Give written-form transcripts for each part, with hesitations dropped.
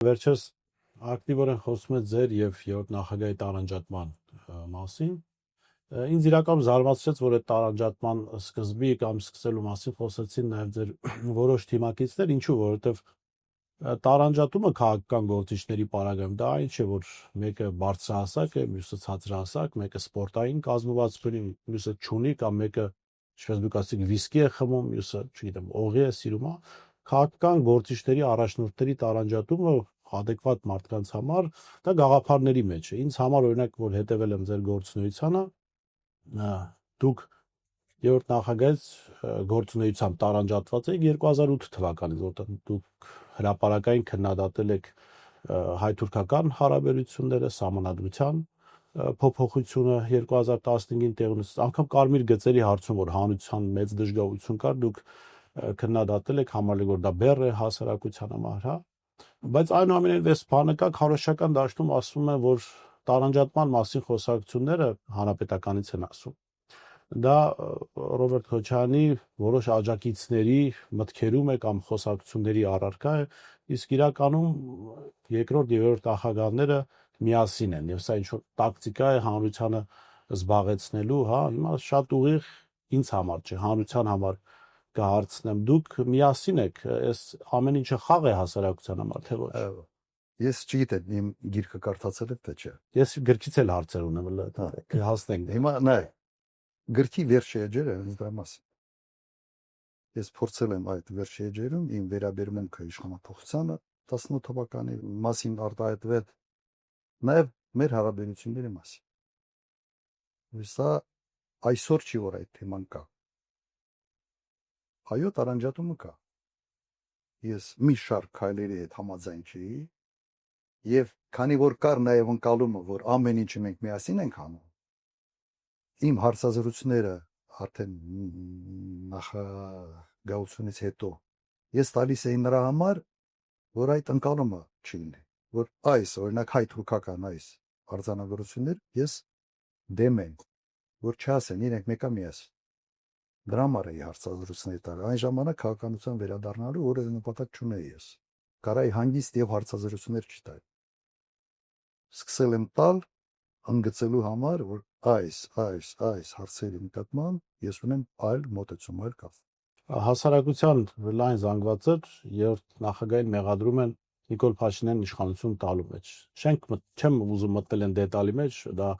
Վերջերս ակտիվորեն խոսում է ձեր եւ երրորդ նախագահի տարանջատման մասին։ Ինձ իրականում զարմացրեց, որ այդ տարանջատման սկզբի կամ սկսելու մասին խոսեցին նաեւ ձեր որոշ թիմակիցներ, ինչու, որովհետեւ տարանջատումը քաղաքական գործիչների պարագայում դա ինչ է, որ մեկը բարձրահասակ է, մյուսը ցածրահասակ, մեկը սպորտային կազմված բնի, մյուսը չունի կամ մեկը, ինչպես դուք ասեք, վիսկի է խմում, մյուսը, չգիտեմ, օղի է սիրում, հա։ Քաղաքական գործիչների առաջնորդների տարանջատումը adekvat մարդկանց համար դա գաղափարների մեջ է։ Ինձ համար օրինակ, որ հետևել եմ ձեր գործունեությանը, դուք երրորդ նախագահից գործունեությամբ տարանջատված եք 2008 թվականից, որտեղ դուք հրապարակային քննադատել եք հայ-թուրքական հարաբերությունները, սահմանադրության փոփոխությունը 2015-ին տեղի ունեցած, անգամ կարմիր գծերի հարցում, որ հանրության մեծ դժգոհություն կար, դուք քննադատել եք, համարել որ դա բեռ է հասարակության համար, հա։ Բայց այնուամենայնիվ բանը կա քարոշչական դաշտում ասվում է, որ տարանջատման մասին խոսակցությունները հանրապետականից են ասում։ Դա Ռոբերտ Քոչարյանի որոշ աջակիցների մտքերում է կամ խոսակցությունների առարկա է, իսկ իրականում երկրորդ եւ երրորդ նախագահները միասին են եւ սա ինչ-որ տակտիկա է հանրությանը զբաղեցնելու, հա, հիմա շատ ուղիղ ինձ համար չէ, հանրության համար կհարցնեմ, դուք միասին եք, այս ամեն ինչը խաղ է հասարակության համար, թե ոչ։ Ես չգիտեմ, իմ գիրքը կարդացել եք թե չէ։ Ես գրքից էլ հարցեր ունեմ, կհասնենք։ Հիմա նայ, գրքի վերջի էջերը ինձ դրա մասին։ Ես փորձել եմ այդ վերջի էջերում իմ վերաբերմունքը իշխանապողությանը 18 թվականի մասին արտահայտվել, նաև մեր հարաբերությունների մասին։ Սա այսօր չի որ այդ թեման կա։ Այո, տարանջատումը կա։ Ես մի շարք քայլերի հետ համաձայն չի, եւ քանի որ կար նաև ընկալումը, որ ամեն ինչը մենք միասին ենք անում, իմ հարցազրույցները արդեն նախագահությունից հետո ես տալիս էի նրա համար, որ այդ ընկալումը չլինի, որ այս օրինակ հայ-թուրքական այս արձանագրություններ ես դեմ եմ, որ չասեն իրենք մեկա միասին։ Դրա համար էի հարցազրույցներ տալ։ Այն ժամանակ քաղաքականության վերադառնալու որևէ նպատակ չունեի ես։ Կարայի հանգիստ եւ հարցազրույցներ չտալ։ Սկսել եմ տալ ընդգծելու համար, որ այս հարցերի նկատմամբ ես ունեմ այլ մոտեցում, այլ կապ։ Հասարակության լայն զանգվածներ երրորդ նախագահին մեղադրում են Նիկոլ Փաշինյանն իշխանություն տալու մեջ։ Չեմ ուզում մտնել են դետալի մեջ, դա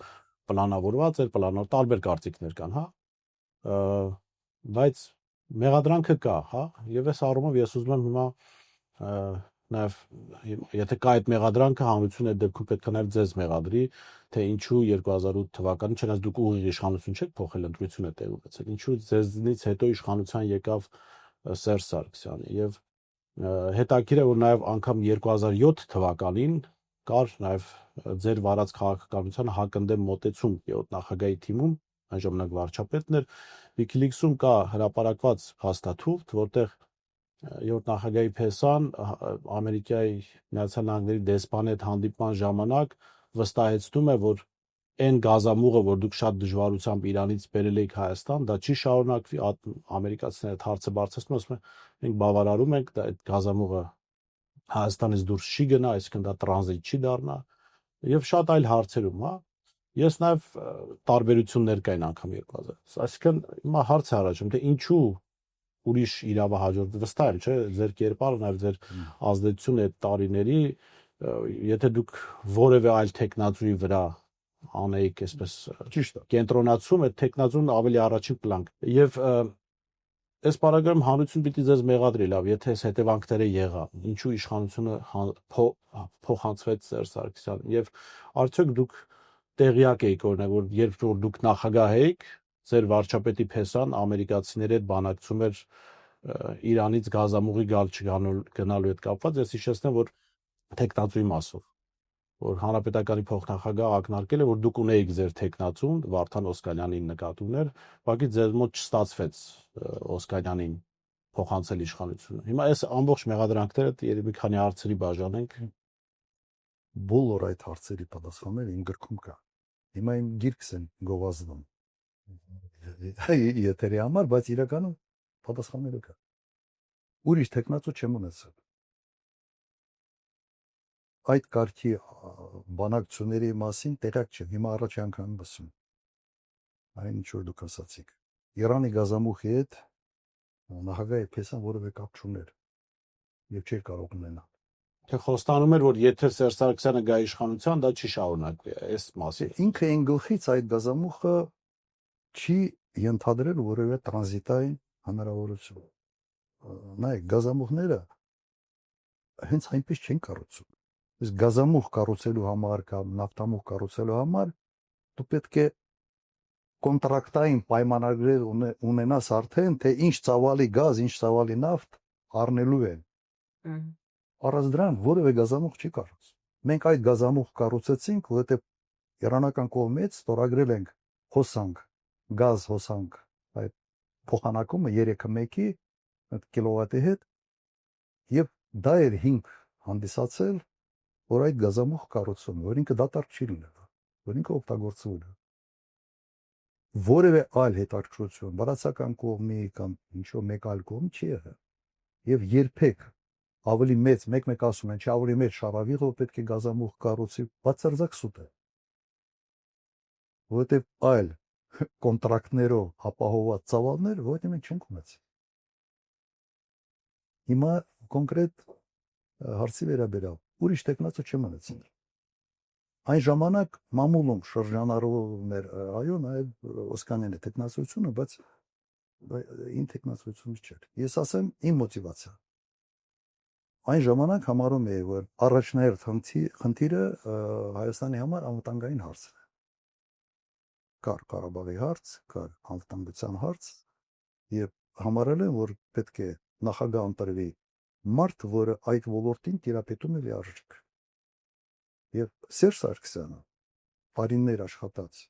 պլանավորված էր, տարբեր կարծիքներ կան, հա։ Բայց մեղադրանքը կա, հա, եւ այս առումով ես ուզում եմ հիմա նաեւ եթե կա այդ մեղադրանքը հանրությունը դեպքում պետք է նաեւ ձեզ մեղադրի, թե ինչու 2008 թվականին, չնայած դուք ուղիղ իշխանություն չեք փոխել, ընտրություն է տեղ ունեցել, ինչու ձեզնից հետո իշխանության եկավ Սերժ Սարգսյանը եւ հետաքրքիր է որ նաեւ անգամ 2007 թվականին կար նաեւ ձեր վարած քաղաքականության հակընդդեմ մոտեցում երրորդ նախագահի թիմում, այն ժամանակ վարչապետն էր, Wikileaks-ում կա հրապարակված փաստաթուղթ, որտեղ երրորդ նախագահի Փեսան Ամերիկայի Միացյալ Նահանգների դեսպանի հետ հանդիպման ժամանակ վստահեցնում է, որ այն գազամուղը, որ դուք շատ դժվարությամբ Իրանից բերել եք Հայաստան, դա չի շարունակվի, ամերիկացիները այդ հարցը բարձրացնում, ասում են, մենք բավարարում ենք, դա այդ գազամուղը Հայաստանից դուրս չի գնա, այսինքն դա տրանզիտ չի դառնա, եւ շատ այլ հարցերում, հա։ Ես նաեւ տարբերություններ կային անգամ 2000։ Այսինքն հիմա հարց է առաջում, թե ինչու ուրիշ իրավահաջորդ վստահ եմ, չէ, ձեր կերպարը նաեւ ձեր ազդեցությունը այդ տարիների, եթե դուք որևէ այլ տեխնացուի վրա անեիք, այսպես ճիշտ է, կենտրոնացում, այդ տեխնացուն ավելի առաջին պլան։ Եվ այս պարագայում հանրություն պիտի ձեզ մեղադրի, լավ, եթե այս հետևանքները եղան, ինչու իշխանությունը փոխանցվեց Սերժ Սարգսյանին, եւ արդյոք դուք տեղյակ եք օրինակ, որ երբ որ դուք նախագահ եք, ձեր վարչապետի Փեսան ամերիկացիների հետ բանակցում էր Իրանից գազամուղի գնալու հետ կապված, ես հիշեցնեմ, որ տեխնացուի մասով, որ հանրապետականի փոխնախագահ ակնարկել է, որ դուք ունեիք ձեր տեխնացուն, Վարդան Օսկանյանին նկատուներ, ուղղակի ձեր մոտ չստացվեց Օսկանյանին փոխանցել իշխանությունը։ Հիմա այս ամբողջ մեղադրանքները երբ մի քանի հարցերի բաժանենք, բոլոր այդ հարցերի պատասխանները իմ գրքում կա։ Հիմա իմ գիրքս են գովազդում։ Եթերի համար, բայց իրականում պատասխանները կա։ Ուրիշ տեխնացու չեմ ունեցել։ այդ կարգի բանակցությունների մասին տեղյակ չեմ։ Հիմա առաջ անգամ ասում։ Այն ինչ որ դուք ասացիք։ Իրանի գազամուխի հետ նախագահի պես որևէ կապ չուներ եւ չէր կարող ունենալ։ Թե խոստանում էր, որ եթե Սերժ Սարգսյանը գա իշխանության, դա չի շարունակվի, այս մասին։ Ինքը այն գլխից այդ գազամուխը չի ենթադրել որևէ տրանզիտային հնարավորություն։ Նայեք, գազամուխները հենց այնպես չեն կառուցում։ Իսկ գազամուխ կառուցելու համար կամ նավթամուխ կառուցելու համար դու պետք է կոնտրակտային պայմանագրեր ունենաս արդեն, թե ինչ ծավալի գազ, ինչ ծավալի նավթ առնելու են։ Առանց դրան որևէ գազամուխ չի կառուցվում։ Մենք այդ գազամուխ կառուցեցինք, որովհետև իրանական կողմից ստորագրել ենք հոսանք, գազ հոսանք, այդ փոխանակումը 3-1-ի կիլովատի հետ, եւ դա էր հիմք հանդիսացել, որ այդ գազամուխ կառուցվում, որ ինքը դատարկ չի լինել, որ ինքը օգտագործվում է։ Որևէ այլ հետաքրքրություն, վարչական կողմի կամ ինչ-որ մեկ այլ կողմ չի եղել։ Եվ երբեք ավելի մեծ, մեկ ասում են, չէ, ավելի մեծ շարավիղով պետք է գազամուխ կառուցի, բացարձակ սուտ է։ Որովհետև այլ կոնտրակտներով ապահովված ծավալներ, որովհետև մենք չենք ունեցել։ Հիմա կոնկրետ հարցի վերաբերյալ ուրիշ տեխնացու չեմ ունեցել։ Այն ժամանակ մամուլում շրջանառվում էր, այո, նաև Օսկանյանի տեխնացությունը, բայց ին տեխնացությունից չէր։ Ես ասեմ իմ մոտիվացիա։ Այն ժամանակ համարում էի, որ առաջնահերթ խնդիրը Հայաստանի համար անվտանգային հարցն է։ Կար Ղարաբաղի հարց, կար անվտանգության հարց, եւ համարել եմ, որ պետք է նախագահ ընտրվի մարդ, որը այդ ոլորտին տիրապետում է լիարժեք։ Եվ Սերժ Սարգսյանը բարիններ աշխատած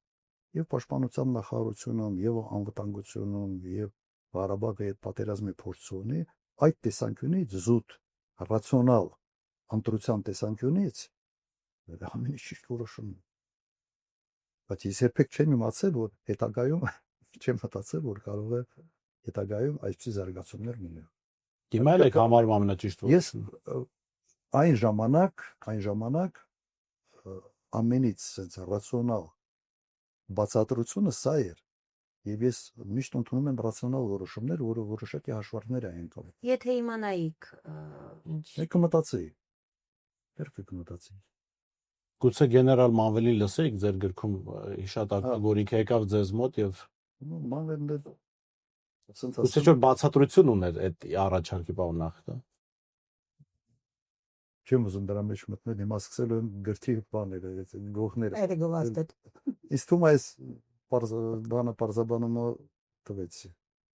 եւ պաշտպանության նախարարությունում, եւ անվտանգությունում, եւ Ղարաբաղի հետ պատերազմի փորձ ունի, այդ տեսանկյունից զուտ ռացիոնալ ընտրության տեսանկյունից ամեն ինչ ճիշտ որոշում է։ Բայց ես երբեք չեմ իմացել, որ հետագայում չեմ մտածել, որ կարող է հետագայում այսպիսի զարգացումներ լինել։ Հիմա էլ եք համարում ամենաճիշտ Ես այն ժամանակ ամենից sense ռացիոնալ բացատրությունը սա էր։ Եվ ես միշտ ընդունում եմ ռացիոնալ որոշումներ, որը որոշակի հաշվարկներ են կողմ։ Եթե իմանայիք ինչ Եկը մտածեի։ Երբեք մտածեի։ Գուցե գեներալ Մանվելին լսեիք ձեր գրքում հիշատակը, որ ինքը եկավ ձեզ մոտ եւ Մանվելը sense գուցե որ բացատրություն ուներ այդ առաջարկի բանախ դա։ չեմ ուզում դրա մեջ մտնել, հիմա սկսել եմ գրքի բաները, այդ գողները։ այդ գովաստդ Իսկ թվում է այս բանը պարզաբանումը տվեցի։